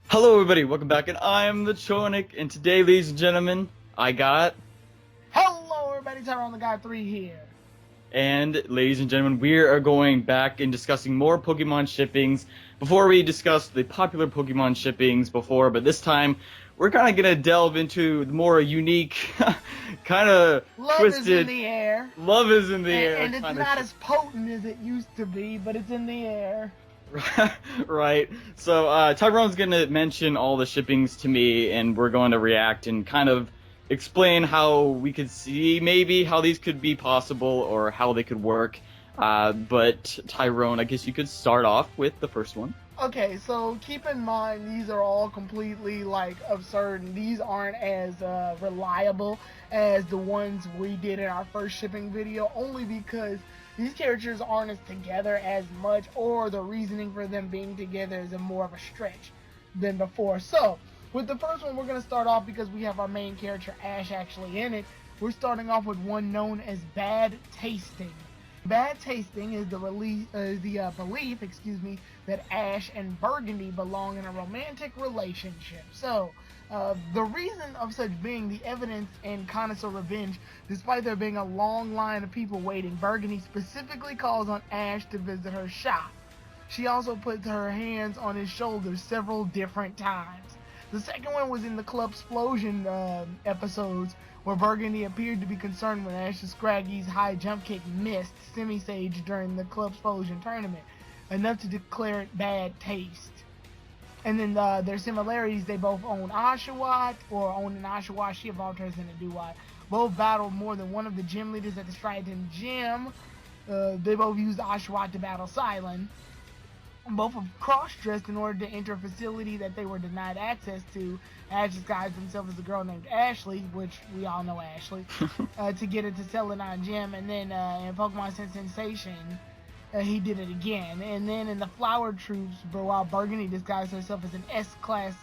Hello everybody, welcome back, and I'm TheChornick, and today, ladies and gentlemen, I got... Hello everybody, Tyrone the Guy 3 here. And, ladies and gentlemen, we are going back and discussing more Pokemon shippings. Before we discussed the popular Pokemon shippings before, but this time, we're kind of going to delve into the more unique, kind of twisted... Love is in the air. Love is in the air. And it's not as potent as it used to be, but it's in the air. Right. So Tyrone's going to mention all the shippings to me, and we're going to react and kind of explain how we could see maybe how these could be possible or how they could work. But Tyrone, I guess you could start off with the first one. Okay, so keep in mind these are all completely absurd, and these aren't as reliable as the ones we did in our first shipping video, only because these characters aren't as together as much, or the reasoning for them being together is more of a stretch than before. So, with the first one, we're going to start off because we have our main character, Ash, actually in it. We're starting off with one known as Bad Tasting. Bad Tasting is the belief, that Ash and Burgundy belong in a romantic relationship. So, the reason of such being the evidence in Connoisseur Revenge, despite there being a long line of people waiting, Burgundy specifically calls on Ash to visit her shop. She also puts her hands on his shoulders several different times. The second one was in the Club Explosion episodes, where Burgundy appeared to be concerned when Ash's Scraggy's high jump kick missed Semi-Sage during the Club Explosion tournament, enough to declare it bad taste. And then their similarities, they both own Oshawott, or own an Oshawott. She evolved hers into Duat. Both battled more than one of the gym leaders at the Striaton Gym. They both used Oshawott to battle Cilan. Both have cross-dressed in order to enter a facility that they were denied access to. Ash disguised himself as a girl named Ashley, which we all know Ashley, to get into Celadon Gym. And then in Pokemon Sensation, he did it again. And then in the Flower Troops, while Burgundy disguised herself as an S-Class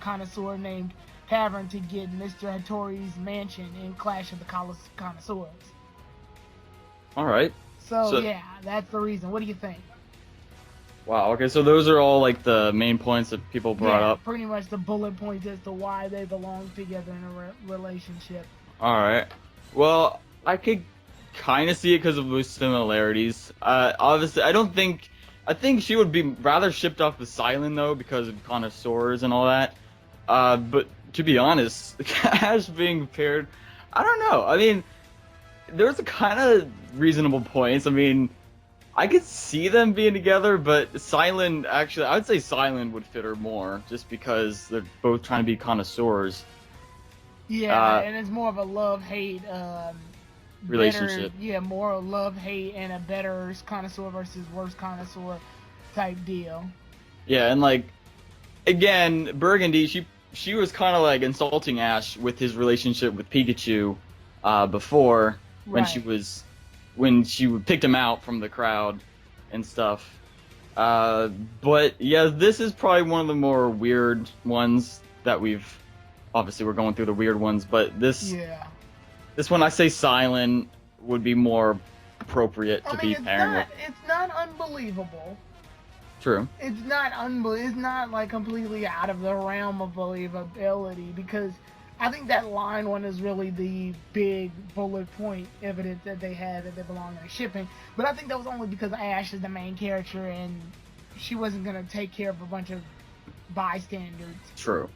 connoisseur named Tavern to get Mr. Hattori's mansion in Clash of the Connoisseurs. Alright. So yeah, that's the reason. What do you think? Wow, okay, so those are all like the main points that people brought up. Pretty much the bullet points as to why they belong together in a relationship. Alright. Well, I could kind of see it because of those similarities. Obviously, I think she would be rather shipped off with Cilan, though, because of connoisseurs and all that. But to be honest, Ash being paired, I don't know. I mean, there's a kind of reasonable points. I mean, I could see them being together, but Cilan, actually, I would say Cilan would fit her more, just because they're both trying to be connoisseurs. Yeah, and it's more of a love-hate relationship. More love-hate and a better connoisseur versus worse connoisseur type deal. Yeah, and again, Burgundy, she was kind of insulting Ash with his relationship with Pikachu before, when she picked him out from the crowd and stuff. But yeah, this is probably one of the more weird ones that obviously we're going through the weird ones, but this one, I say Cilan would be more appropriate to be pairing with. It's not unbelievable. True. It's not completely out of the realm of believability, because I think that line one is really the big bullet point evidence that they had that they belong in a shipping. But I think that was only because Ash is the main character and she wasn't going to take care of a bunch of bystanders. True.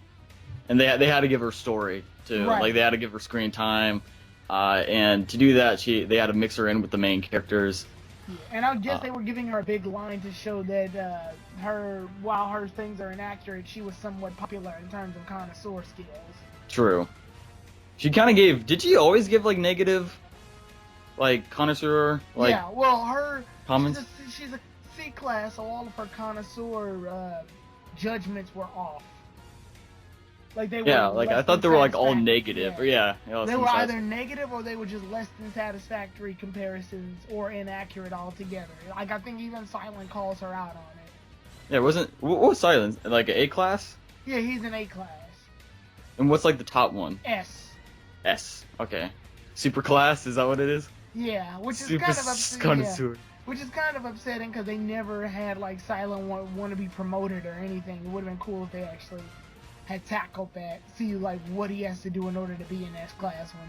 And they had to give her story, too. Right. They had to give her screen time. And to do that, they had to mix her in with the main characters. Yeah. And I guess they were giving her a big line to show that while her things are inaccurate, she was somewhat popular in terms of connoisseur skills. True. She kind of gave... Did she always give, negative, connoisseur, yeah, well, comments? She's a C-class, so all of her connoisseur judgments were off. They were I thought they were, all negative. Yeah. Yeah, they were either negative or they were just less than satisfactory comparisons or inaccurate altogether. I think even Cilan calls her out on it. Yeah, what was Cilan? An A-class? Yeah, he's an A-class. And what's, the top one? S. S. Okay. Super class? Is that what it is? Yeah, which is Super kind of connoisseur. Which is kind of upsetting because they never had like Cilan want to be promoted or anything. It would have been cool if they actually had tackled that. See like what he has to do in order to be an S-class one.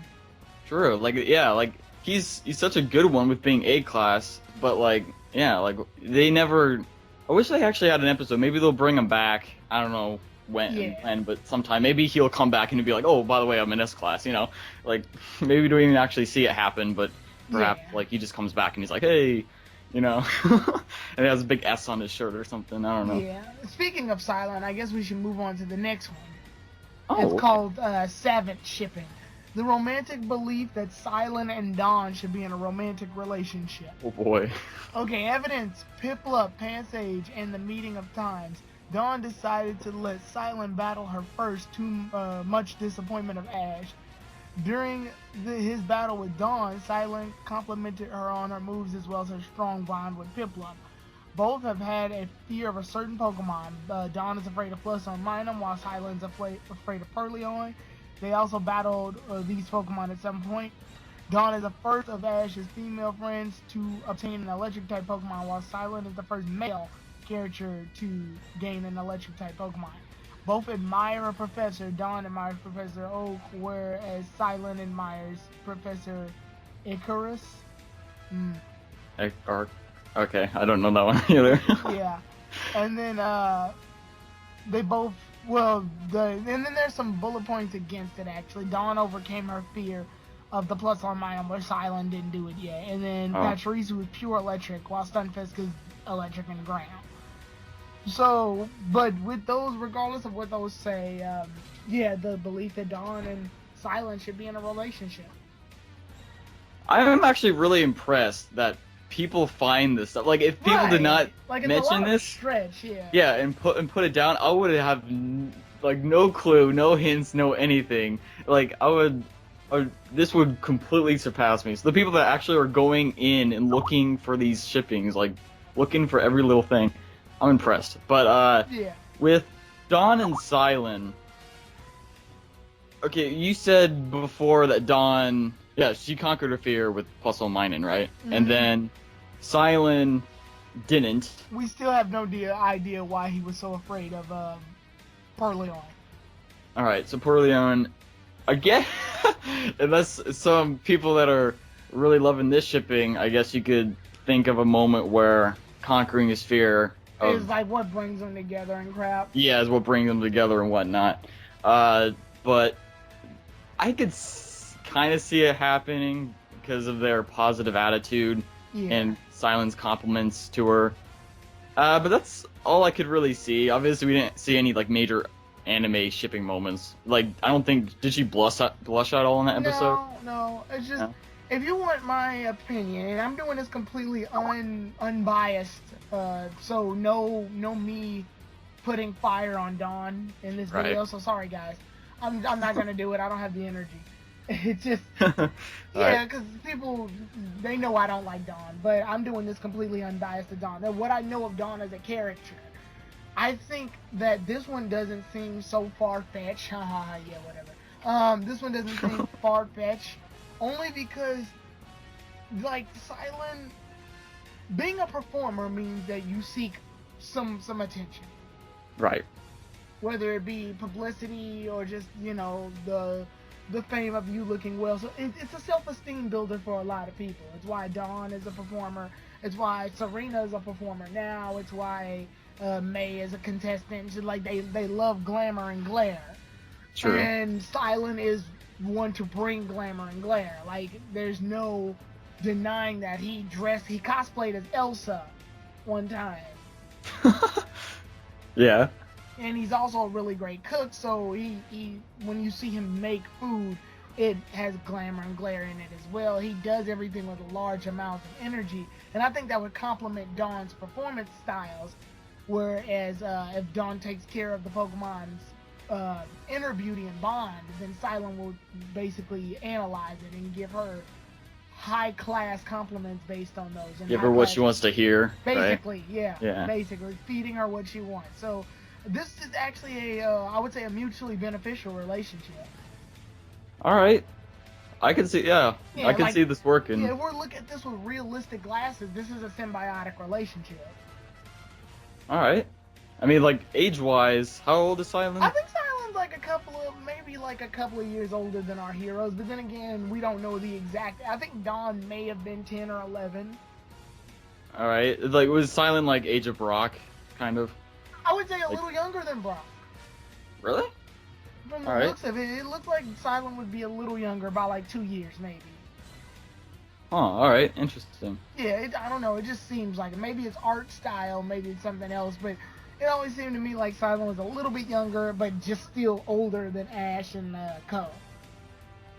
True. Like, yeah, like he's such a good one with being A class, but like, yeah, like they never. I wish they actually had an episode. Maybe they'll bring him back. I don't know when, but sometime. Maybe he'll come back and he'll be like, oh, by the way, I'm in S class. You know, like maybe we don't even actually see it happen, but perhaps like he just comes back and he's like, hey, you know, and he has a big S on his shirt or something. I don't know. Yeah. Speaking of Cilan, I guess we should move on to the next one. Oh, It's okay. called Savage Shipping. The romantic belief that Cilan and Dawn should be in a romantic relationship. Oh boy. Okay, evidence, Piplup, Pansage, and the meeting of times. Dawn decided to let Cilan battle her first, to much disappointment of Ash. During his battle with Dawn, Cilan complimented her on her moves as well as her strong bond with Piplup. Both have had a fear of a certain Pokemon. Dawn is afraid of Flusson Minun, while Cilan's afraid of Purrloin. They also battled these Pokemon at some point. Dawn is the first of Ash's female friends to obtain an electric-type Pokemon, while Cilan is the first male character to gain an electric-type Pokemon. Both admire a Professor. Dawn admires Professor Oak, whereas Cilan admires Professor Icarus. Okay, I don't know that one either. Yeah. And then they both and then there's some bullet points against it actually. Dawn overcame her fear of the plus on Minun, but Cilan didn't do it yet. And then Patrice was pure electric, while Stunfisk is electric and ground. So, but with those, regardless of what those say, the belief that Dawn and Cilan should be in a relationship. I'm actually really impressed that people find this stuff. Like, if people did not mention this, stretch, and put it down, I would have like no clue, no hints, no anything. Like, this would completely surpass me. So the people that actually are going in and looking for these shippings, like looking for every little thing, I'm impressed. But with Dawn and Cilan, okay, you said before that Dawn, she conquered her fear with Puzzle Minun, right? Mm-hmm. And then Cilan didn't. We still have no idea why he was so afraid of Purrloin. Alright, so Purrloin, again, unless some people that are really loving this shipping, I guess you could think of a moment where conquering his fear is like what brings them together and crap. Yeah, is what brings them together and whatnot. But I could kind of see it happening because of their positive attitude and Cilan's compliments to her. But that's all I could really see. Obviously, we didn't see any like major anime shipping moments. Like, I don't think, did she blush out all in that episode? No. It's just, if you want my opinion, and I'm doing this completely unbiased, so no me putting fire on Dawn in this video. So sorry guys, I'm not gonna do it. I don't have the energy. It's just, because people, they know I don't like Dawn, but I'm doing this completely unbiased to Dawn. And what I know of Dawn as a character, I think that this one doesn't seem so far-fetched. This one doesn't seem far-fetched, only because, like, Cilan, being a performer means that you seek some attention. Right. Whether it be publicity or just, the fame of you looking well. So it's a self-esteem builder for a lot of people. It's why Dawn is a performer. It's why Serena is a performer now. It's why May is a contestant. Like, they love glamour and glare. True. And Cilan is one to bring glamour and glare. Like, there's no denying that. He cosplayed as Elsa one time. Yeah. And he's also a really great cook, so he when you see him make food, it has glamour and glare in it as well. He does everything with a large amount of energy, and I think that would complement Dawn's performance styles, whereas if Dawn takes care of the Pokemon's inner beauty and bond, then Cilan will basically analyze it and give her high-class compliments based on those. And give her what she wants to hear. Basically, right? Yeah. Basically, feeding her what she wants. So this is actually I would say a mutually beneficial relationship. All right. I can see, yeah, Yeah, I can like, see this working. Yeah, if we're looking at this with realistic glasses, this is a symbiotic relationship. All right. I mean, like age-wise, how old is Silent? I think Cilan's like maybe like a couple of years older than our heroes, but then again, we don't know the exact. I think Dawn may have been 10 or 11. All right. Like, was Silent like Age of Brock, kind of? I would say a Like, little younger than Brock. really? From the All right. looks of it, it looks like Cilan would be a little younger, by like 2 years maybe. Huh. All right. Interesting. Yeah, I don't know. It just seems like it. Maybe it's art style, maybe it's something else, but it always seemed to me like Cilan was a little bit younger, but just still older than Ash and Ko.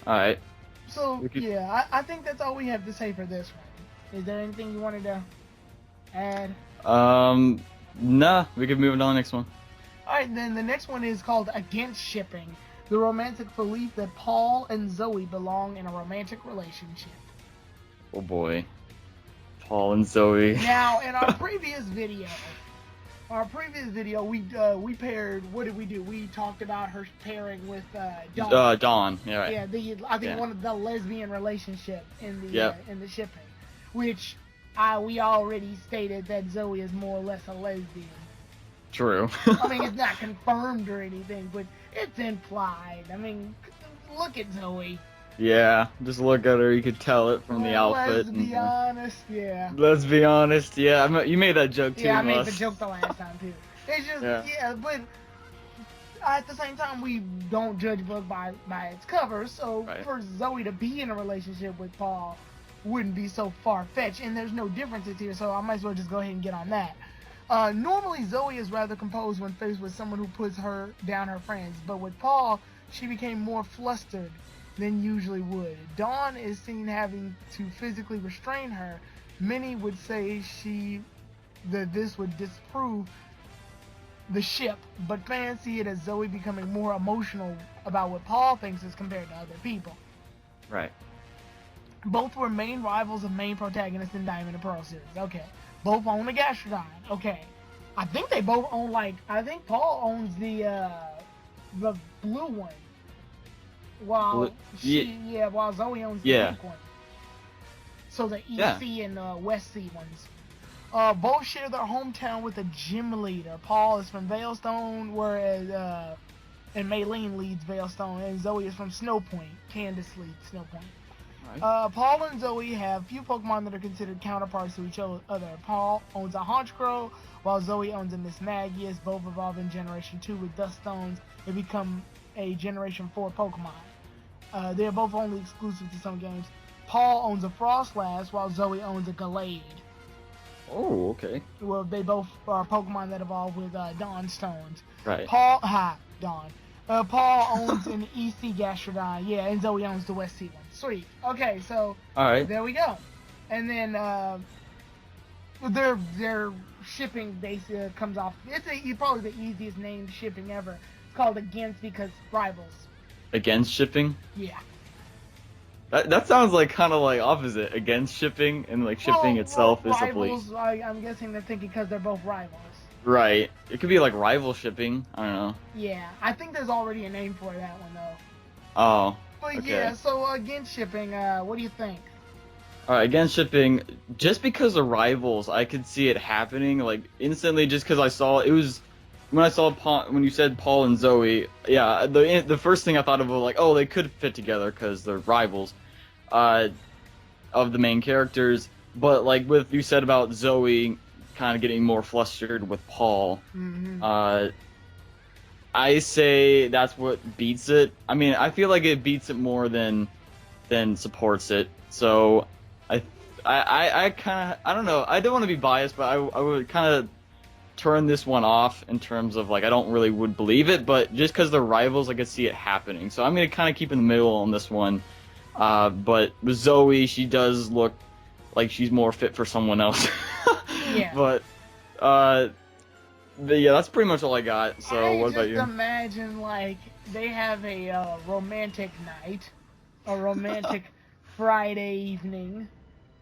All right. So, yeah, I think that's all we have to say for this one. Is there anything you wanted to add? Nah. We could move on to the next one. Alright, then the next one is called Against Shipping. The romantic belief that Paul and Zoey belong in a romantic relationship. Oh boy. Paul and Zoey. Now, in our previous video, we paired. What did we do? We talked about her pairing with Dawn. Dawn. Yeah. Right. Yeah, I think one of the lesbian relationship in the shipping, which we already stated that Zoey is more or less a lesbian. True. I mean, it's not confirmed or anything, but it's implied. I mean, look at Zoey. Yeah, just look at her. You could tell it from the outfit. Let's be honest, yeah. Let's be honest, yeah. You made that joke too. Yeah, I made the joke the last time too. It's just, yeah, but at the same time, we don't judge a book by its cover. So for Zoey to be in a relationship with Paul wouldn't be so far-fetched, and there's no differences here. So I might as well just go ahead and get on that. Normally, Zoey is rather composed when faced with someone who puts her down her friends, but with Paul, she became more flustered than usually would. Dawn is seen having to physically restrain her. Many would say that this would disprove the ship, but fans see it as Zoey becoming more emotional about what Paul thinks as compared to other people. Right. Both were main rivals of main protagonists in Diamond and Pearl series. Okay. Both own a Gastrodon. Okay. I think they both own, I think Paul owns the blue one. While while Zoey owns the pink one. So the EC and West Sea ones. Both share their hometown with a gym leader. Paul is from Veilstone, whereas and Maylene leads Veilstone, and Zoey is from Snowpoint. Candace leads Snowpoint. Right. Paul and Zoey have few Pokemon that are considered counterparts to each other. Paul owns a Honchkrow, while Zoey owns a Mismagius. Both evolve in Generation 2 with Dust Stones and become a Generation 4 Pokemon. They are both only exclusive to some games. Paul owns a Frostlass, while Zoey owns a Gallade. Oh, okay. Well, they both are Pokemon that evolve with Dawn Stones. Right. Paul owns an EC Gastrodon, and Zoey owns the West Sea one. Sweet. Okay, so there we go. And then their shipping base comes off. It's probably the easiest named shipping ever. It's called Against because rivals. Against shipping? Yeah. That sounds like kind of like opposite. Against shipping and like shipping itself is rivals. I'm guessing they're thinking because they're both rivals. Right. It could be like rival shipping. I don't know. Yeah, I think there's already a name for that one though. Oh. But okay. yeah, so Against Shipping, what do you think? Alright, Against Shipping, just because of rivals, I could see it happening like instantly. Just because I saw it was when I saw when you said Paul and Zoey. Yeah, the first thing I thought of was like, oh, they could fit together because they're rivals, of the main characters. But like with you said about Zoey kind of getting more flustered with Paul. Mm-hmm. I say that's what beats it. I mean, I feel like it beats it more than supports it. So I kind of, I don't know. I don't want to be biased, but I would kind of turn this one off in terms of like I don't really would believe it, but just because they're rivals, I could see it happening. So I'm gonna kind of keep in the middle on this one. But with Zoey, she does look like she's more fit for someone else. Yeah. But yeah, that's pretty much all I got. So what about you? Just imagine like they have a romantic night, a romantic Friday evening,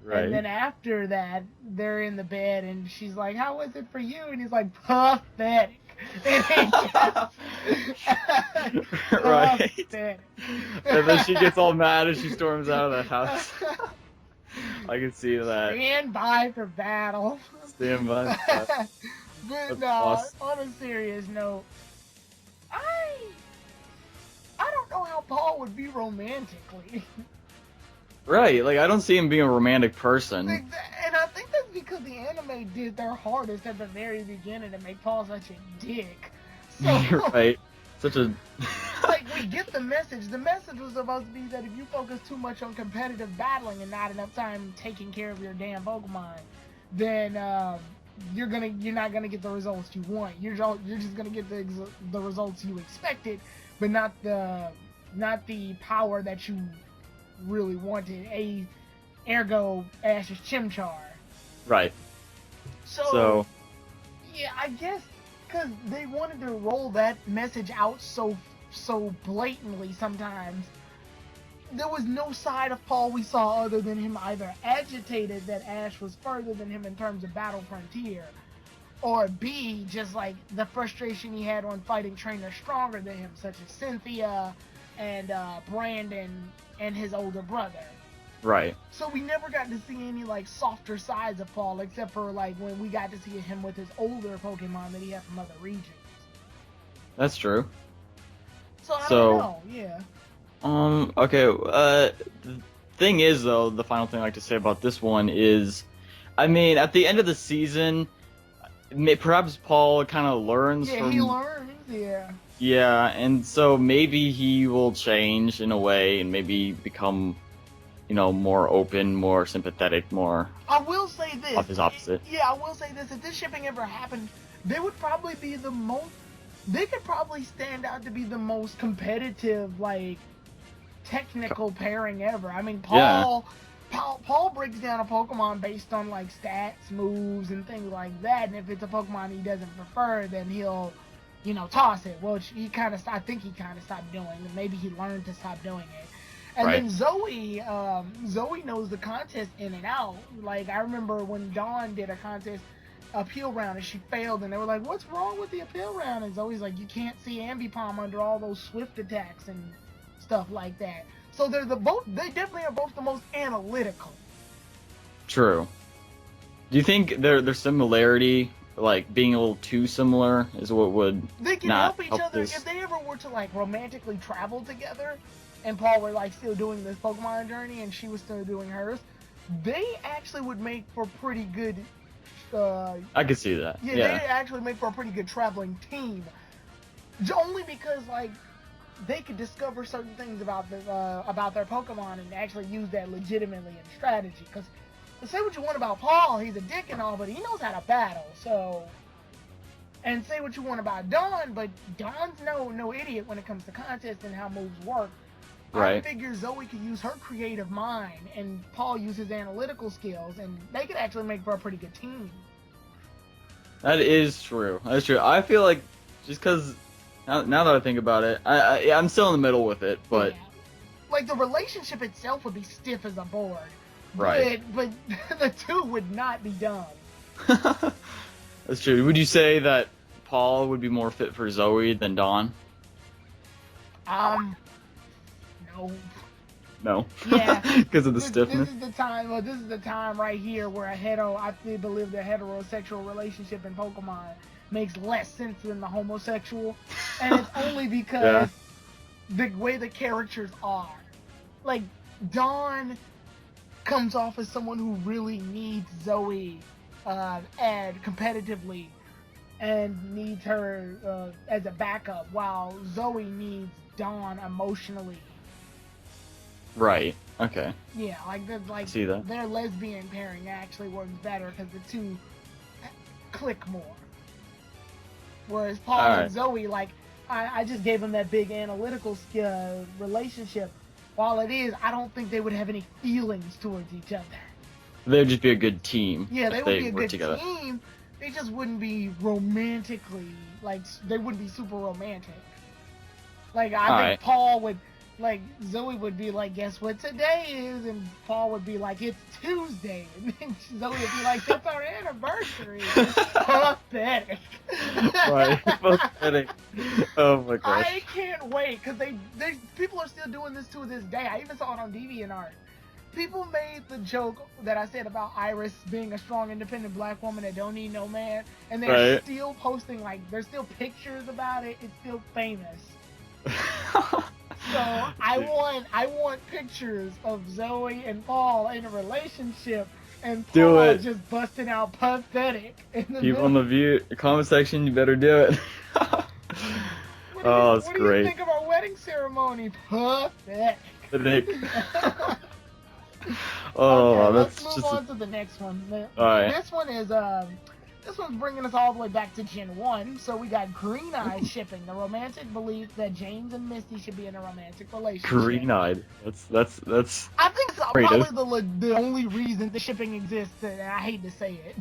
right? And then after that, they're in the bed, and she's like, "How was it for you?" And he's like, "Pathetic." And Right. Pathetic. And then she gets all mad as she storms out of the house. I can see that. Stand by for battle. Stand by. But That's no, awesome. on a serious note, I don't know how Paul would be romantically. Right, like I don't see him being a romantic person. And I think that's because the anime did their hardest at the very beginning to make Paul such a dick. So, Right. Such a like, we get the message. The message was supposed to be that if you focus too much on competitive battling and not enough time taking care of your damn Pokemon, then you're not gonna get the results you want. You're just gonna get the results you expected, but not the power that you really wanted. Ergo Ash's Chimchar. Right. So yeah, I guess because they wanted to roll that message out so blatantly sometimes, there was no side of Paul we saw other than him either agitated that Ash was further than him in terms of battle frontier, or B, just like the frustration he had on fighting trainers stronger than him, such as Cynthia and Brandon and his older brother. Right. So we never got to see any like softer sides of Paul, except for like when we got to see him with his older Pokemon that he had from other regions. That's true. So I don't know, yeah. Okay, the thing is though, the final thing I'd like to say about this one is, I mean, at the end of the season, perhaps Paul kind of learns Yeah, from... he learns, yeah. Yeah, and so maybe he will change in a way and maybe become, you know, more open, more sympathetic, more... I will say this. Of his opposite. Yeah, I will say this. If this shipping ever happened, they would probably be the most... They could probably stand out to be the most competitive, like, technical pairing ever. I mean, Paul breaks down a Pokemon based on, like, stats, moves, and things like that. And if it's a Pokemon he doesn't prefer, then he'll, you know, toss it. Which I think he kind of stopped doing. And maybe he learned to stop doing it. And Right. then Zoey knows the contest in and out. Like, I remember when Dawn did a contest, appeal round, and she failed, and they were like, what's wrong with the appeal round? And Zoey's like, you can't see Ambipom under all those swift attacks and stuff like that. So they definitely are both the most analytical. True. Do you think their similarity, like being a little too similar, is what would They can not help each other. this? If they ever were to like romantically travel together, and Paul were like still doing this Pokemon journey and she was still doing hers, they actually would make for pretty good I could see that. they actually make for a pretty good traveling team. Only because like they could discover certain things about their Pokemon and actually use that legitimately in strategy. Because say what you want about Paul, he's a dick and all, but he knows how to battle. So, and say what you want about Dawn, but Dawn's no idiot when it comes to contests and how moves work. Right. I figure Zoey could use her creative mind and Paul use his analytical skills, and they could actually make for a pretty good team. That is true. That's true. I feel like just because now that I think about it, I'm still in the middle with it, but Yeah. Like the relationship itself would be stiff as a board. Right. But the two would not be done. That's true. Would you say that Paul would be more fit for Zoey than Dawn? No. No. Yeah. Because of the stiffness. This is the time right here where I believe the heterosexual relationship in Pokemon makes less sense than the homosexual, and it's only because the way the characters are. Like Dawn comes off as someone who really needs Zoey and competitively, and needs her as a backup, while Zoey needs Dawn emotionally. Right. Okay. Yeah, See that. their lesbian pairing actually works better because the two click more. Whereas Paul and Zoey, like, I just gave them that big analytical skill relationship. While it is, I don't think they would have any feelings towards each other. They'd just be a good team. Yeah, they if would be a worked good together. team. They just wouldn't be romantically, like, they wouldn't be super romantic. Like, I think like Zoey would be like, "Guess what today is?" and Paul would be like, "It's Tuesday," and then Zoey would be like, "That's our anniversary." Pathetic. Right. Pathetic. Oh my gosh. I can't wait because they people are still doing this to this day. I even saw it on DeviantArt. People made the joke that I said about Iris being a strong, independent black woman that don't need no man, and they're Right. still posting, like, there's still pictures about it. It's still famous. So I want pictures of Zoey and Paul in a relationship, and Do Paul it. just busting out pathetic in the People in middle. the comment section, you better do it. Oh, it's What do great. you think of our wedding ceremony? Pathetic. Pathetic. Oh, Okay, that's let's move just. on to the next one. Alright. This one's bringing us all the way back to Gen 1. So we got Green Eyes shipping, the romantic belief that James and Misty should be in a romantic relationship. Green-eyed. That's. I think it's Great, probably the only reason the shipping exists, and I hate to say it.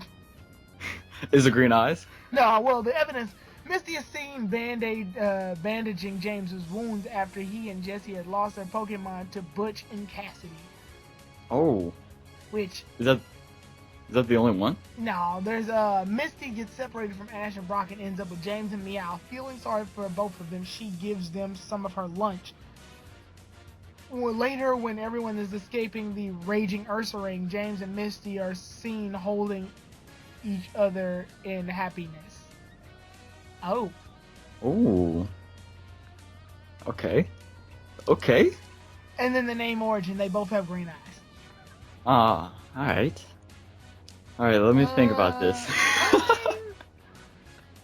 Is it green eyes? No, well, the evidence. Misty is seen bandaging James's wounds after he and Jesse had lost their Pokemon to Butch and Cassidy. Oh, Which, is that the only one? no, there's Misty gets separated from Ash and Brock and ends up with James and Meow. Feeling sorry for both of them, she gives them some of her lunch. Well, later, when everyone is escaping the raging Ursa Ring, James and Misty are seen holding each other in happiness. Oh. Oh. Okay. Okay. And then the name origin, they both have green eyes. Ah, alright. Alright, let me think about this.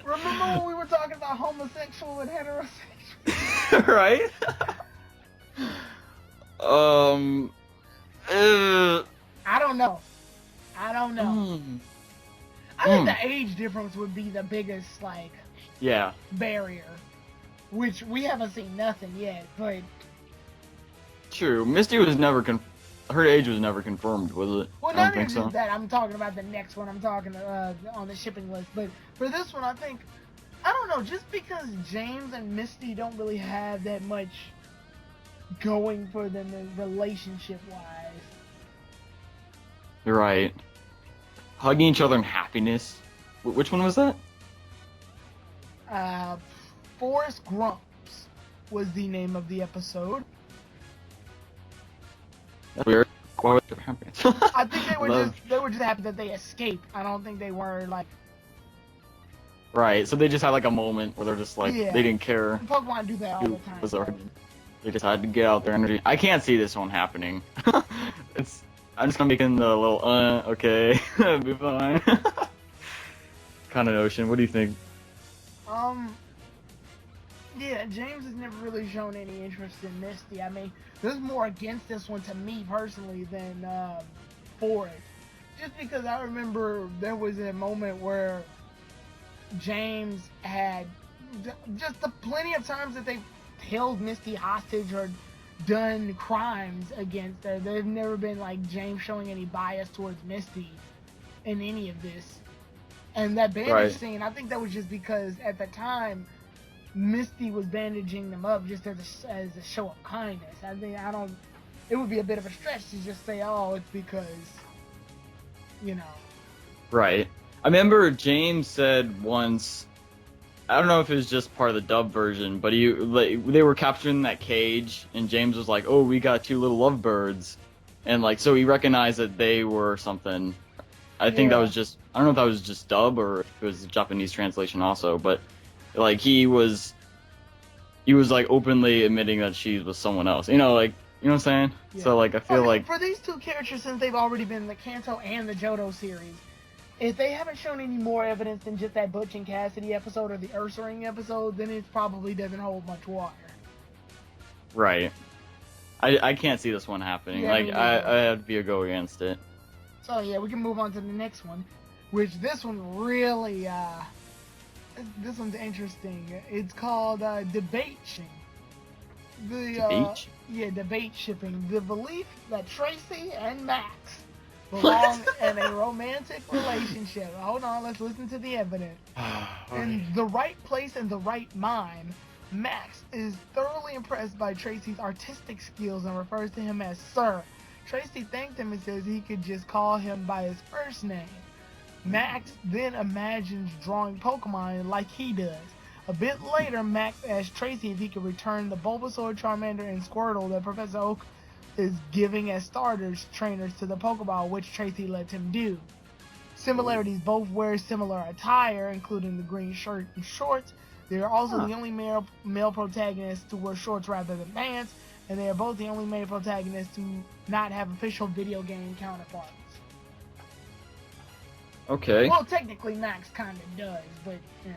Remember when we were talking about homosexual and heterosexual? Right? I don't know. Mm, I think the age difference would be the biggest, like, yeah. barrier. Which we haven't seen nothing yet, but... True. Misty was never her age was never confirmed, was it? Well, I not don't even think so. just that. I'm talking about the next one. I'm talking on the shipping list. But for this one, I think... I don't know, just because James and Misty don't really have that much going for them relationship-wise. You're right. Hugging each other in happiness. Which one was that? Forrest Grumps was the name of the episode. That's weird. Why would they happy? I think they were just happy that they escaped. I don't think they were like... Right, so they just had like a moment where they're just like, Yeah. they didn't care. Pokemon do that all who the time. was already. They just had to get out their energy. I can't see this one happening. I'm just gonna make in the little, okay, move on. Kind of notion. What do you think? Yeah, James has never really shown any interest in Misty. I mean, there's more against this one to me personally than Forrest. Just because I remember there was a moment where James had just the plenty of times that they held Misty hostage or done crimes against her. There's never been like James showing any bias towards Misty in any of this. And that bandage scene, I think that was just because at the time Misty was bandaging them up just as a show of kindness. It would be a bit of a stretch to just say, oh, it's because, you know. Right. I remember James said once, I don't know if it was just part of the dub version, but they were capturing that cage, and James was like, "Oh, we got 2 little lovebirds," and like so he recognized that they were something. I think that was just, I don't know if that was just dub or if it was a Japanese translation also, but like he was like openly admitting that she was someone else. You know, like, you know what I'm saying? Yeah. So like I feel like for these 2 characters, since they've already been in the Kanto and the Johto series, if they haven't shown any more evidence than just that Butch and Cassidy episode or the Ursa Ring episode, then it probably doesn't hold much water. right. I can't see this one happening. Yeah, like I had to be a go against it. So yeah, we can move on to the next one, which this one really, this one's interesting. It's called debate shipping. Debate? Yeah, debate shipping. The belief that Tracey and Max belong in a romantic relationship. Hold on, let's listen to the evidence. In the right place and the right mind, Max is thoroughly impressed by Tracey's artistic skills and refers to him as Sir. Tracey thanked him and says he could just call him by his first name. Max then imagines drawing Pokemon like he does. A bit later, Max asks Tracey if he could return the Bulbasaur, Charmander, and Squirtle that Professor Oak is giving as starters trainers to the Pokeball, which Tracey lets him do. Similarities: both wear similar attire, including the green shirt and shorts. They are also the only male protagonists to wear shorts rather than pants, and they are both the only male protagonists to not have official video game counterparts. Okay. Well, technically Max kind of does, but yeah.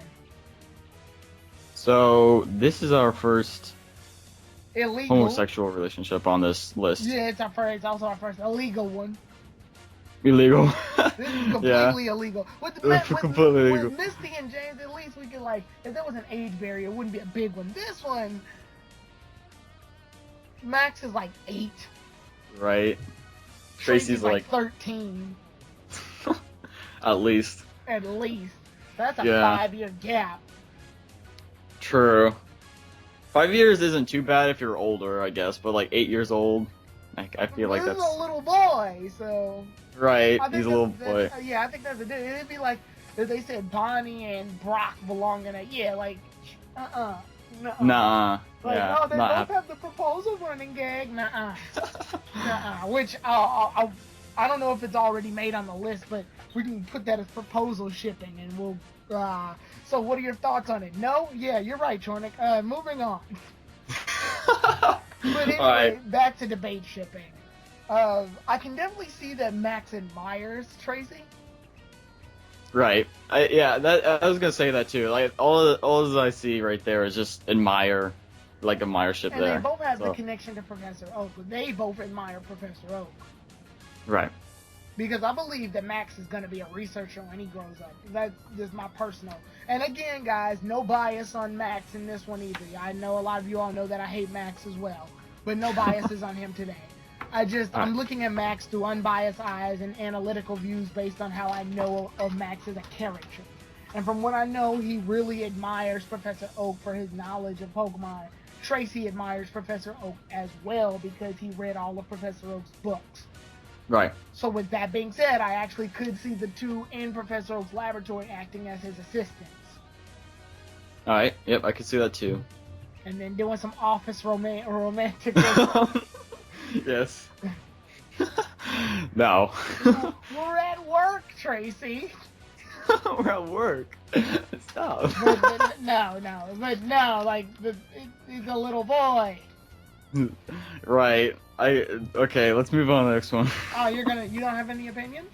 So this is our first Illegal. homosexual relationship on this list. Yeah, it's also our first illegal one. Illegal. This is completely illegal. With Completely illegal. With Misty and James, at least we could, like, if there was an age barrier, it wouldn't be a big one. This one, Max is like 8. Right. Tracy's like 13. At least. At least. That's a Yeah. 5-year gap. True. 5 years isn't too bad if you're older, I guess, but like 8 years old, I feel like This that's is a little boy, so. right. I think He's a little that's- boy. Yeah, I think that's a dude. It'd be like if they said Bonnie and Brock belong in a. Yeah, like, nuh-uh. Nah. Like, Yeah. oh, they not both hap- have the proposal running gag. Nuh-uh. Nuh-uh. Which, I don't know if it's already made on the list, but we can put that as proposal shipping, and we'll. So, what are your thoughts on it? No? Yeah, you're right, Chornick. Moving on. But anyway, Alright. back to debate shipping. I can definitely see that Max admires Tracey. Right. I was gonna say that too. Like all I see right there is just admire ship And there. they both have So, the connection to Professor Oak. They both admire Professor Oak. right. Because I believe that Max is going to be a researcher when he grows up. That's just my personal. And again, guys, no bias on Max in this one either. I know a lot of you all know that I hate Max as well. But no biases on him today. I'm looking at Max through unbiased eyes and analytical views based on how I know of Max as a character. And from what I know, he really admires Professor Oak for his knowledge of Pokemon. Tracey admires Professor Oak as well because he read all of Professor Oak's books. Right. So with that being said, I actually could see the two in Professor Oak's laboratory acting as his assistants. Alright. Yep, I can see that too. And then doing some office romantic. Yes. No. We're at work, Tracey. We're at work. Stop. No, like he's a little boy. Right. Okay, let's move on to the next one. Oh, you don't have any opinions?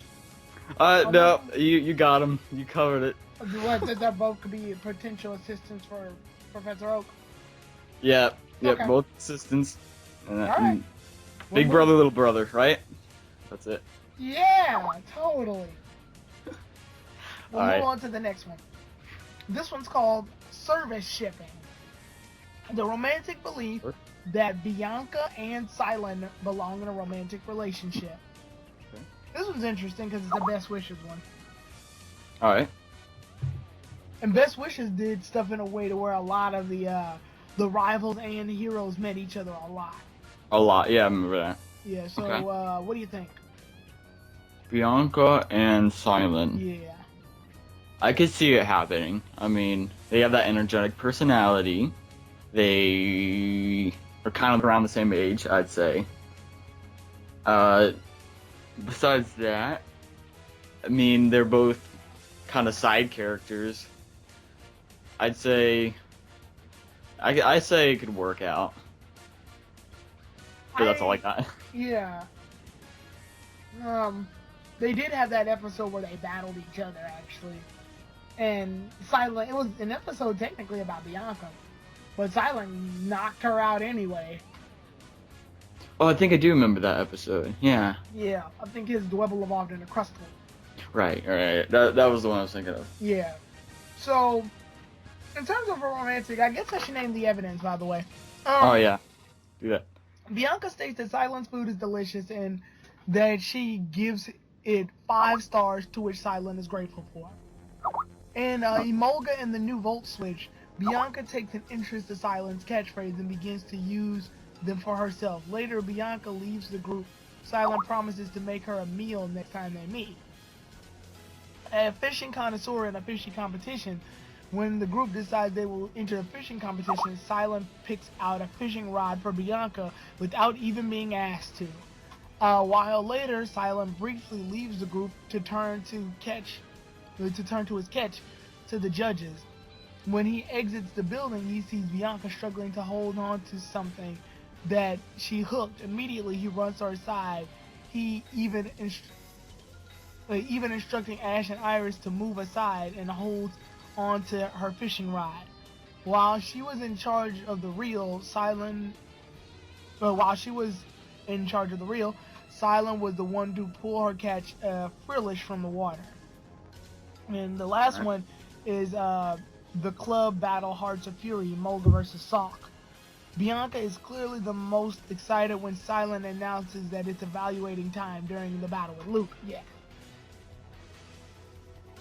No, you got him. You covered it. What, that both could be potential assistants for Professor Oak? Yeah. Yep, Okay. both assistants. Alright. Big brother, little brother, right? That's it. Yeah, totally. We'll Alright. move on to the next one. This one's called service shipping. The romantic belief that Bianca and Cilan belong in a romantic relationship. Okay. This one's interesting because it's the Best Wishes one. Alright. And Best Wishes did stuff in a way to where a lot of the rivals and the heroes met each other a lot. A lot, yeah, I remember that. Yeah, so Okay. what do you think? Bianca and Cilan. Yeah. I could see it happening. I mean, they have that energetic personality. They are kind of around the same age, I'd say. Besides that, I mean, they're both kind of side characters. I'd say, I say it could work out. But that's all I got. Yeah. They did have that episode where they battled each other, actually. And Cilan, it was an episode technically about Bianca, but Cilan knocked her out anyway. Oh, I think I do remember that episode. Yeah. Yeah, I think his Dwebble evolved into Crustle. Right. That was the one I was thinking of. Yeah. So, in terms of a romantic, I guess I should name the evidence, by the way. Oh yeah. Do that. Bianca states that Cilan's food is delicious and that she gives it 5 stars, to which Cilan is grateful for. And Emolga and the new Volt Switch Bianca takes an interest in Cilan's catchphrase and begins to use them for herself. Later, Bianca leaves the group. Cilan promises to make her a meal next time they meet. A fishing connoisseur in a fishing competition, when the group decides they will enter a fishing competition, Cilan picks out a fishing rod for Bianca without even being asked to. A while later, Cilan briefly leaves the group to turn to his catch to the judges. When he exits the building, he sees Bianca struggling to hold on to something that she hooked. Immediately, he runs to her side. He even instructing Ash and Iris to move aside and holds onto her fishing rod. While she was in charge of the reel, Cilan was the one to pull her catch Frillish from the water. And the last one is the club battle Hearts of Fury, Mulder versus Salk. Bianca is clearly the most excited when Cilan announces that it's evaluating time during the battle with Luke. Yeah.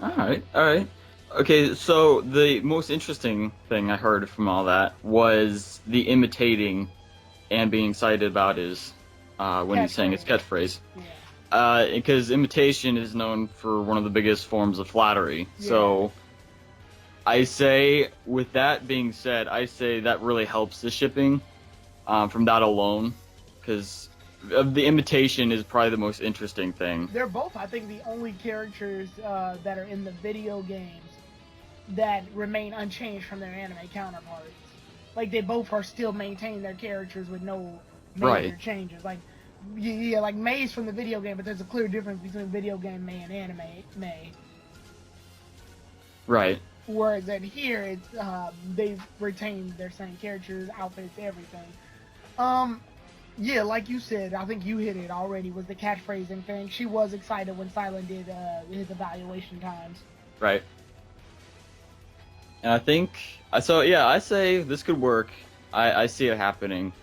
Alright. Okay, so the most interesting thing I heard from all that was the imitating and being excited about his when he's saying his catchphrase. Yeah. Because imitation is known for one of the biggest forms of flattery. Yeah. So I say, with that being said, I say that really helps the shipping from that alone, because the imitation is probably the most interesting thing. They're both, I think, the only characters that are in the video games that remain unchanged from their anime counterparts. Like, they both are still maintain their characters with no major changes. Like, yeah, like May's from the video game, but there's a clear difference between video game May and anime May. Right. Whereas at here, it's they've retained their same characters, outfits, everything. Yeah, like you said, I think you hit it already, was the catchphrasing thing. She was excited when Cilan did his evaluation times. Right. And I think, so yeah, I say this could work. I see it happening.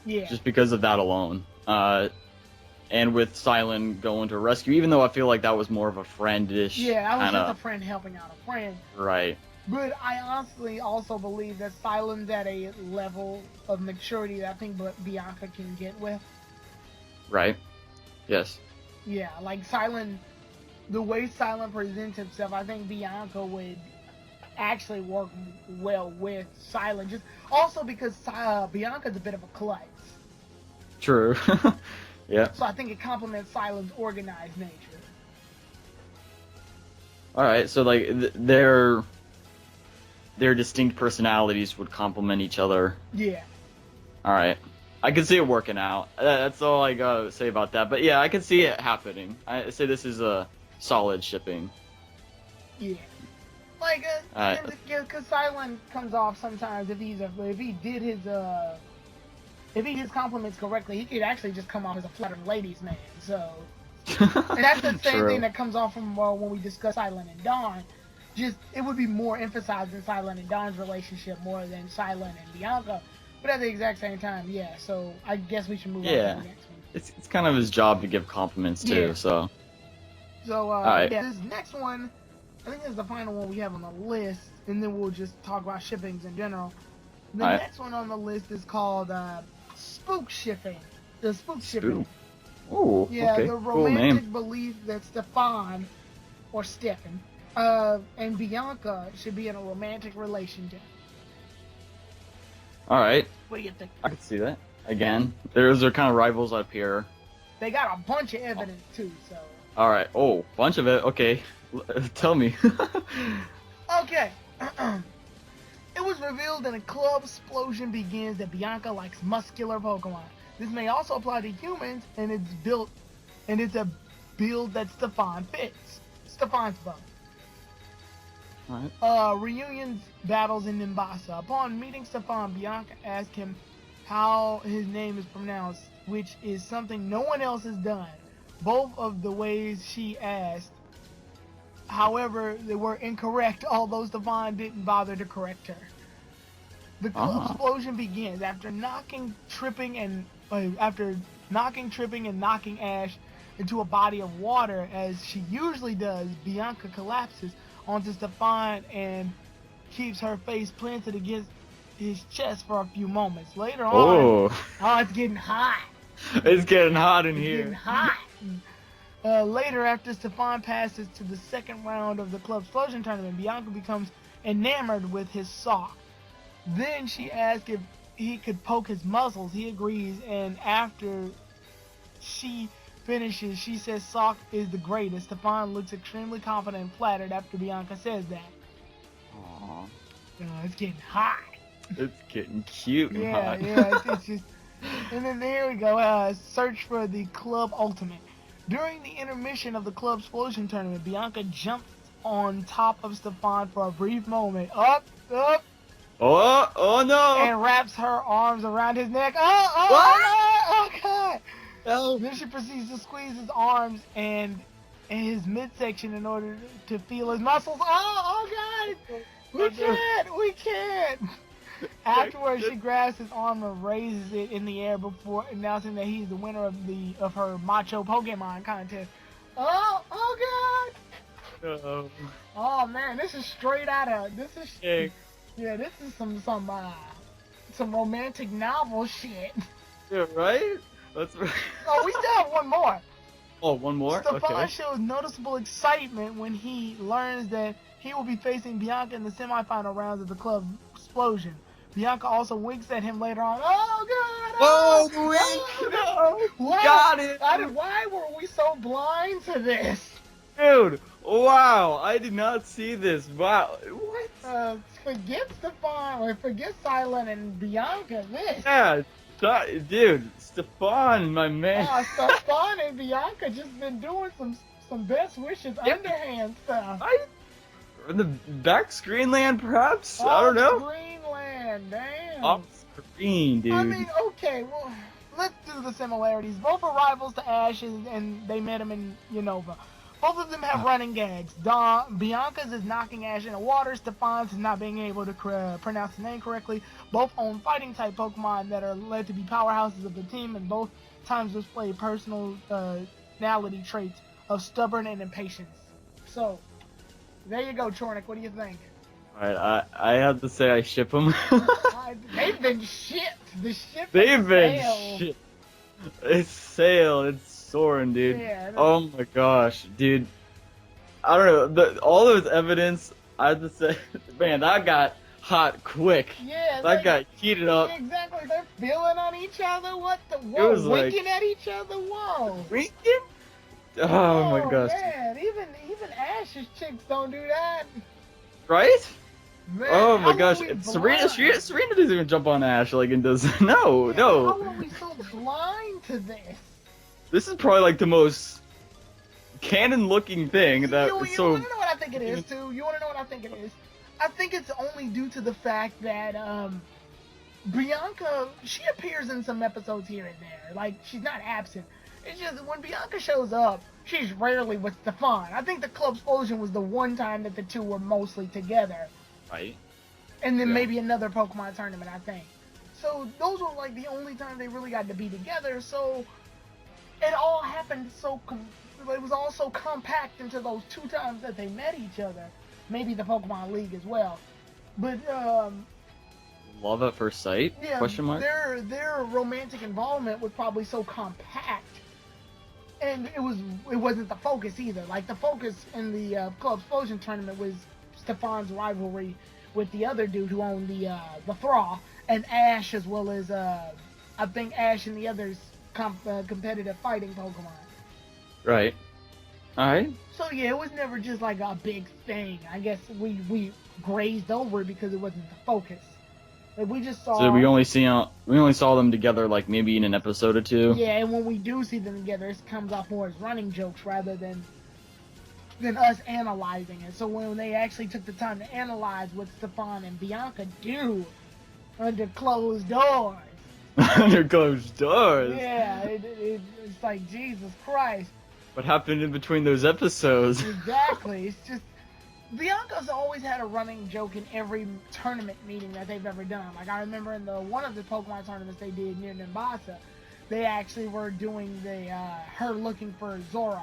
Yeah. Just because of that alone. And with Cilan going to rescue, even though I feel like that was more of a friendish Yeah, that was kinda, just a friend helping out a friend. Right. But I honestly also believe that Cilan's at a level of maturity that I think Bianca can get with. Right. Yes. Yeah, like Cilan, the way Cilan presents himself, I think Bianca would actually work well with Cilan. Just also because Bianca's a bit of a klutz. True. Yeah. So I think it complements Cilan's organized nature. All right. So like their distinct personalities would complement each other. Yeah. All right. I can see it working out. That's all I gotta say about that. But yeah, I can see it happening. I say this is a solid shipping. Yeah. Like, because Cilan comes off sometimes if he did his compliments correctly, he could actually just come off as a flattered ladies man. So, and that's the same thing that comes off from when we discuss Cilan and Dawn. Just it would be more emphasized in Cilan and Dawn's relationship more than Cilan and Bianca, but at the exact same time, yeah. So I guess we should move on to the next one. It's kind of his job to give compliments too. Yeah. So. Yeah, this next one, I think is the final one we have on the list, and then we'll just talk about shippings in general. The next one on the list is called spook shipping. The spook shipping. Ooh, yeah, okay. The Cool name. romantic belief that Stephan and Bianca should be in a romantic relationship. All right. What do you think? I can see that. Again, those are kind of rivals up here. They got a bunch of evidence too, so. All right. Oh, bunch of it. Okay. Tell me. Okay. It was revealed in a club explosion begins that Bianca likes muscular Pokemon. This may also apply to humans, and it's a build that Stephan fits. Stephan's bug. Alright. Reunions battles in Nimbasa. Upon meeting Stephan, Bianca asked him how his name is pronounced, which is something no one else has done. Both of the ways she asked, however, they were incorrect, although Stephan didn't bother to correct her. The explosion begins after tripping, and knocking Ash into a body of water, as she usually does. Bianca collapses onto Stephan, and keeps her face planted against his chest for a few moments. Later on, Oh, it's getting hot. it's getting hot in It's here. getting hot. Later, after Stephan passes to the second round of the club explosion tournament, Bianca becomes enamored with his sock. Then she asks if he could poke his muscles. He agrees, and after she finishes, she says sock is the greatest. Stephan looks extremely confident and flattered after Bianca says that. Aww. It's getting hot. It's getting cute and Yeah, hot. yeah, it's just... And then there we go, search for the Club Ultimate. During the intermission of the Club Explosion Tournament, Bianca jumps on top of Stephan for a brief moment. Up, Oh no! and wraps her arms around his neck. Oh, God! No. Then she proceeds to squeeze his arms and his midsection in order to feel his muscles. Oh, God! We can't! Afterwards, she grabs his arm and raises it in the air before announcing that he's the winner of her Macho Pokemon contest. Oh, God! No. Oh, man, this is straight out of... This is some romantic novel shit. Yeah, right? That's right. Oh, we still have one more. Oh, one more? Stephan Okay. shows noticeable excitement when he learns that he will be facing Bianca in the semifinal rounds of the club explosion. Bianca also winks at him later on. Oh, God! Oh, wink! Why, Got it! why were we so blind to this? Dude, wow, I did not see this. Wow, what? Forget Stephan, or forget Cilan and Bianca. This. Yeah, dude, Stephan, my man. Stephan and Bianca just been doing some best wishes underhand stuff. In the back screen land, perhaps? I don't know. Greenland, damn. Off screen, dude. I mean, okay, well, let's do the similarities. Both are rivals to Ash, and they met him in Unova. Both of them have running gags. Bianca's is knocking Ash in the water. Stephan's is not being able to pronounce the name correctly. Both own fighting-type Pokemon that are led to be powerhouses of the team, and both times display personality traits of stubborn and impatience. So, there you go, TheChornick. What do you think? Alright, I have to say I ship them. They've been shipped. The ship They've been sailed. shit. It's sailed. It's soaring, dude. Yeah, oh my gosh, dude. I don't know. All those evidence, I have to say, man, that got hot quick. Yeah, That got heated up. Exactly. They're feeling on each other. What the? It Whoa, was like- winking at each other. Whoa. Winking? Oh my gosh. Man, even Ash's chicks don't do that. Right? Man, Oh my how gosh. were we Serena blind? doesn't even jump on Ash like it does. No, How no. are we so blind to this? This is probably like the most canon looking thing that you so want to know what I think it is, too? You want to know what I think it is? I think it's only due to the fact that Bianca, she appears in some episodes here and there. Like, she's not absent. It's just when Bianca shows up, she's rarely with Stephan. I think the Club Explosion was the one time that the two were mostly together. right. And then Yeah. maybe another Pokemon tournament, I think. So those were like the only time they really got to be together. So it all happened it was all so compact into those two times that they met each other. Maybe the Pokemon League as well. But Love at first sight? yeah, Question mark? their romantic involvement was probably so compact. And it wasn't the focus either. Like the focus in the Club Explosion tournament was Stephan's rivalry with the other dude who owned the Thaw, and Ash, as well as I think Ash and the others competitive fighting Pokemon. Right. Alright. So yeah, it was never just like a big thing. I guess we grazed over it because it wasn't the focus. Like we just saw. So we only saw them together like maybe in an episode or two. Yeah, and when we do see them together, it comes off more as running jokes rather than us analyzing it. So when they actually took the time to analyze what Stephan and Bianca do under closed doors. Under closed doors. Yeah, it's like, Jesus Christ. What happened in between those episodes? Exactly. It's just, Bianca's always had a running joke in every tournament meeting that they've ever done. Like, I remember in one of the Pokemon tournaments they did near Nimbasa, they actually were doing her looking for Zora.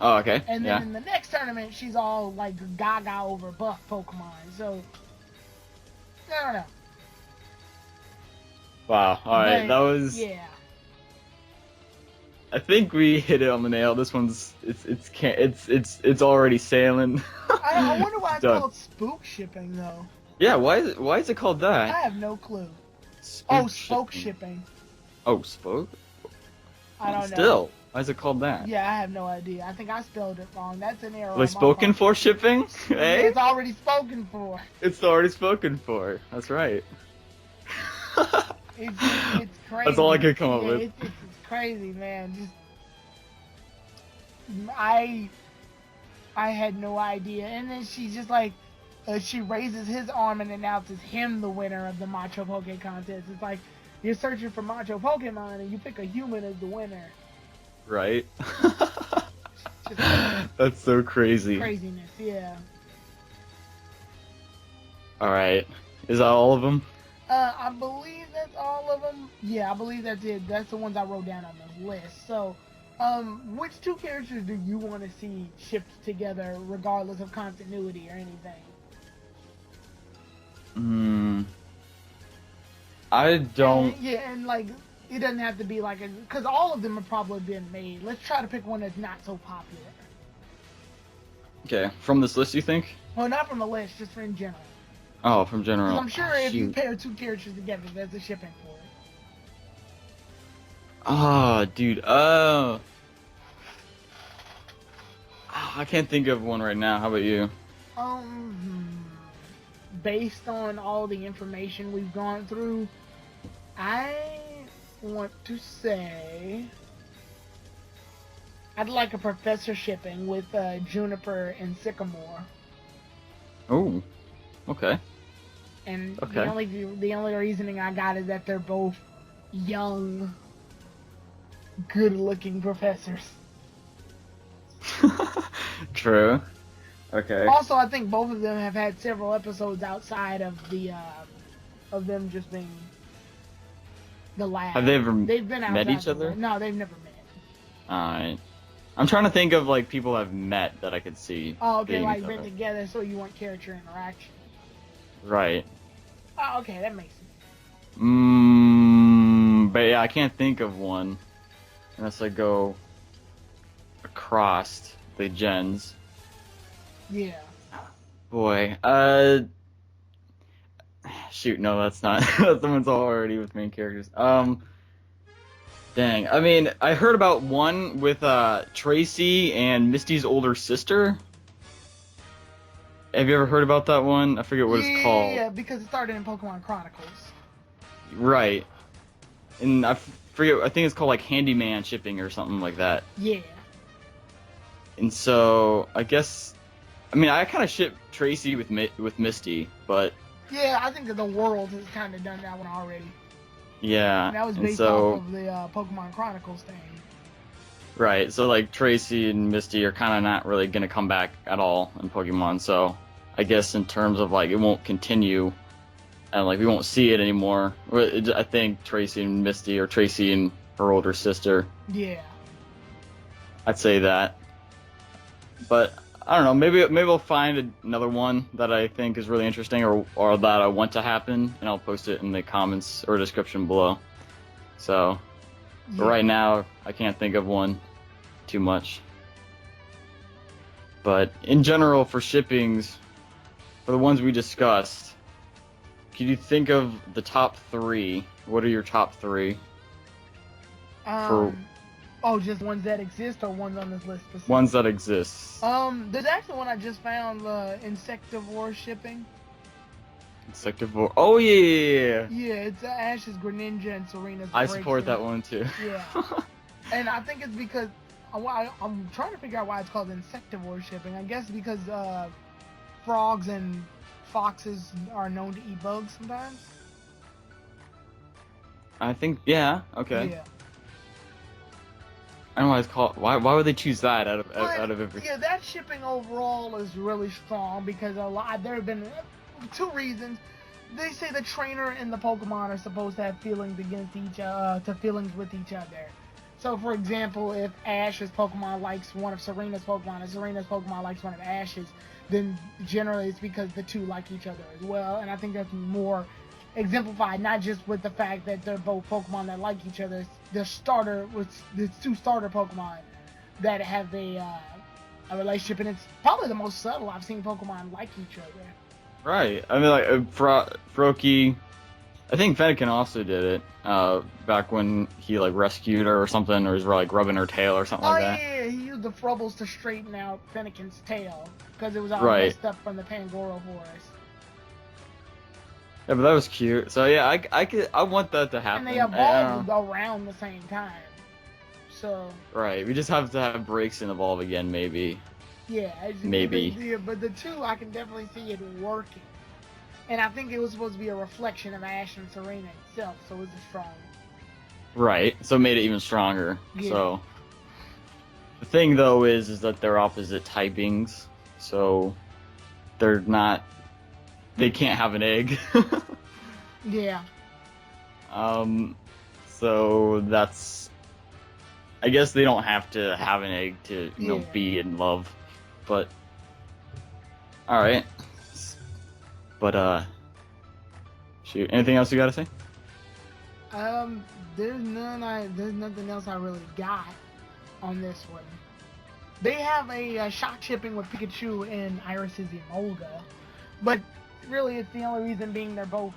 Oh, okay. And then Yeah. in the next tournament, she's all like gaga over buff Pokemon. So, I don't know. Wow. All right. But, That was. yeah. I think we hit it on the nail. This one's it's already sailing. I wonder why It's it's done. called spook shipping though. Yeah. Why is it called I that? have no clue. Spook Oh, spoke shipping. Oh, spoke. I don't know. Still, why is it called that? Yeah, I have no idea. I think I spelled it wrong. That's an error. Are on they my spoken part. for shipping? Yeah, Hey, it's already spoken for. it's already spoken for. That's right. It's crazy. That's all I could come up Yeah, with. it's crazy, man. Just I had no idea, and then she's just like, she raises his arm and announces him the winner of the Macho Poke contest. It's like you're searching for Macho Pokemon and you pick a human as the winner. Right. Just That's so crazy. craziness, yeah. All right. Is that all of them? I believe that's all of them. Yeah, I believe that's it. That's the ones I wrote down on the list. So, which two characters do you want to see shipped together, regardless of continuity or anything? I don't. And like, it doesn't have to be like because all of them have probably been made. Let's try to pick one that's not so popular. Okay, from this list, you think? Well, not from the list, just in general. Oh, from general. 'Cause I'm sure if you Shoot. pair two characters together, there's a shipping for it. Ah, dude. I can't think of one right now. How about you? Based on all the information we've gone through, I want to say I'd like a professor shipping with Juniper and Sycamore. Oh, okay. And Okay. the only reasoning I got is that they're both young, good-looking professors. True. Okay. Also, I think both of them have had several episodes outside of the of them just being the lab. Have they ever They've been met outside each the other? lab. No, they've never met. Alright. I'm trying to think of like people I've met that I could see. Oh, okay, dating like each been other. together, so you want character interaction. Right. Oh, okay, that makes sense. But yeah, I can't think of one unless I go across the gens. Yeah. Boy, shoot, no, that's not. Someone's already with main characters. Dang. I mean, I heard about one with Tracey and Misty's older sister. Have you ever heard about that one? I forget what it's called. Yeah, because it started in Pokemon Chronicles. Right. And I forget. I think it's called like handyman shipping or something like that. Yeah. And so I guess, I mean, I kind of ship Tracey with Misty, but Yeah, I think that the world has kind of done that one already. yeah. And that was and based so, off of the Pokemon Chronicles thing. right. So like Tracy and Misty are kind of not really gonna come back at all in Pokemon. So I guess in terms of like it won't continue, and like we won't see it anymore. I think Tracy and Misty, or Tracy and her older sister. Yeah. I'd say that. But I don't know. Maybe I'll find another one that I think is really interesting, or that I want to happen, and I'll post it in the comments or description below. So but right now, I can't think of one too much. But in general, for shippings, for the ones we discussed, could you think of the top 3? What are your top 3? Oh, just ones that exist or ones on this list specifically? Ones that exist. There's actually one I just found, Insectivore shipping. Insectivore. Oh yeah. Yeah, it's Ash's Greninja and Serena's I support Braixen. that one too. Yeah. And I think it's because I'm trying to figure out why it's called Insectivore shipping. I guess because frogs and foxes are known to eat bugs sometimes. I think yeah. Okay. Yeah. I don't know why it's called. Why would they choose that out of But, everything? yeah, that shipping overall is really strong because there have been 2 reasons. They say the trainer and the Pokemon are supposed to have feelings against feelings with each other. So, for example, if Ash's Pokemon likes one of Serena's Pokemon and Serena's Pokemon likes one of Ash's, then generally it's because the two like each other as well. And I think that's more exemplified, not just with the fact that they're both Pokemon that like each other. The starter, with the two starter Pokemon that have a relationship, and it's probably the most subtle I've seen Pokemon like each other. Right. I mean, like Froakie. I think Fennekin also did it back when he like rescued her or something, or was like rubbing her tail or something like that. Oh yeah, he used the Frubbles to straighten out Fennekin's tail because it was all Right. messed up from the Pangoro Forest. Yeah, but that was cute. So yeah, I want that to happen. And they evolved around the same time. So. Right. We just have to have breaks and evolve again, maybe. Yeah. Maybe. But the two, I can definitely see it working. And I think it was supposed to be a reflection of Ash and Serena itself, so it was strong. Right. So it made it even stronger. Yeah. So the thing though is that they're opposite typings, so they're not. They can't have an egg. Yeah. So that's. I guess they don't have to have an egg to be in love, but. All right. But shoot. Anything else you gotta say? There's nothing else I really got on this one. They have a shock shipping with Pikachu and Iris's Emolga, but really it's the only reason being they're both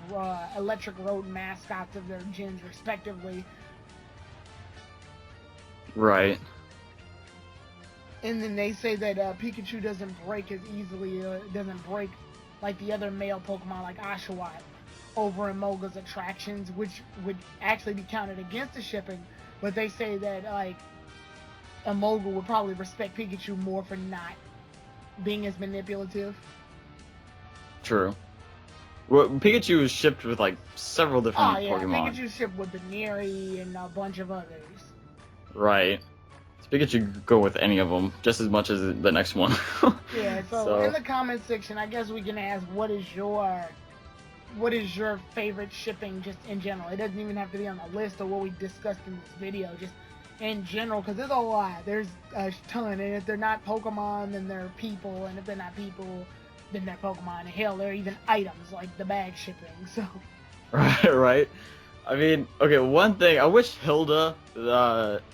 Electric Road mascots of their gyms respectively. Right. And then they say that Pikachu doesn't break as easily, doesn't break like the other male Pokemon like Oshawott over Emolga's attractions, which would actually be counted against the shipping, but they say that like Emolga would probably respect Pikachu more for not being as manipulative. True. Well, Pikachu was shipped with like several different Pokemon. Pikachu shipped with Baneri and a bunch of others. Right. So Pikachu could go with any of them just as much as the next one. Yeah, so in the comment section, I guess we can ask what is your favorite shipping just in general. It doesn't even have to be on the list of what we discussed in this video, just in general, because there's a lot. There's a ton, and if they're not Pokemon, then they're people, and if they're not people, then they're Pokemon. And hell, they're even items like the bag shipping. So. Right. I mean, okay, one thing I wish Hilda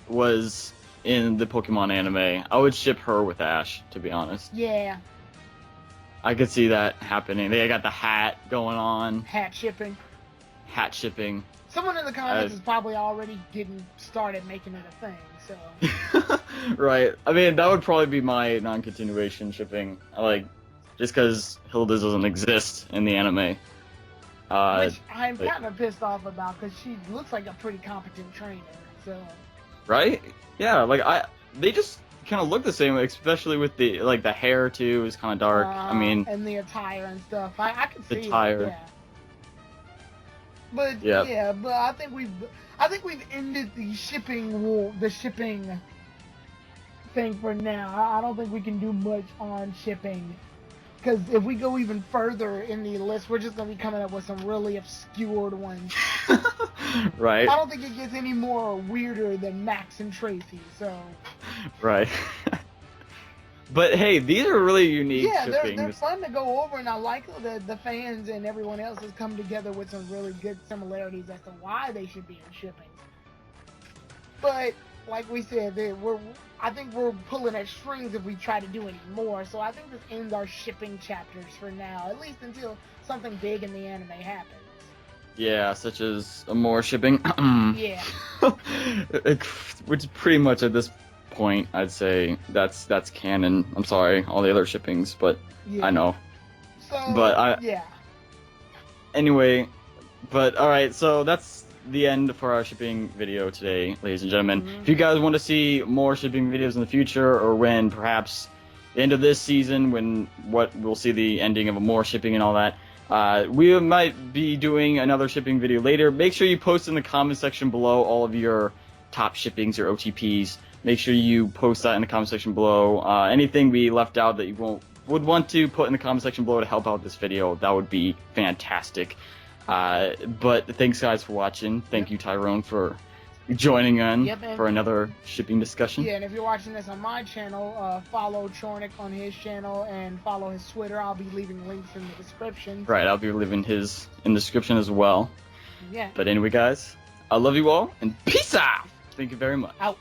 was in the Pokemon anime. I would ship her with Ash, to be honest. Yeah. I could see that happening. They got the hat going on. Hat shipping. Hat shipping. Someone in the comments is probably already getting started making it a thing, so. Right. I mean, that would probably be my non-continuation shipping. Just because Hilda doesn't exist in the anime. Which I'm kind of pissed off about, because she looks like a pretty competent trainer, so. Right? Yeah, they just kind of look the same, especially with the hair too is kind of dark. I mean, and the attire and stuff. I can see the attire. it, yeah. But I think we've ended the shipping thing for now. I don't think we can do much on shipping, because if we go even further in the list, we're just gonna be coming up with some really obscured ones. Right. I don't think it gets any more weirder than Max and Tracey, so. Right. But hey, these are really unique. Yeah, they're fun to go over, and I like that the fans and everyone else has come together with some really good similarities as to why they should be in shipping. But like we said, I think we're pulling at strings if we try to do any more. So I think this ends our shipping chapters for now, at least until something big in the anime happens. Yeah, such as more shipping. Yeah. Which pretty much at this point, I'd say that's canon. I'm sorry, all the other shippings, but yeah. I know. So, yeah. Anyway, but alright, so that's the end for our shipping video today, ladies and gentlemen. Mm-hmm. If you guys want to see more shipping videos in the future, or when perhaps the end of this season, when we'll see the ending of more shipping and all that, we might be doing another shipping video later. Make sure you post in the comment section below all of your top shippings, your OTPs. Make sure you post that in the comment section below. Anything we left out that you would want to put in the comment section below to help out this video, that would be fantastic. But thanks guys for watching. Thank you, Tyrone, for joining in Yep, and- for another shipping discussion. Yeah, and if you're watching this on my channel, follow TheChornick on his channel and follow his Twitter. I'll be leaving links in the description. Right, I'll be leaving his in the description as well. Yeah. But anyway, guys, I love you all, and peace out! Thank you very much. Out.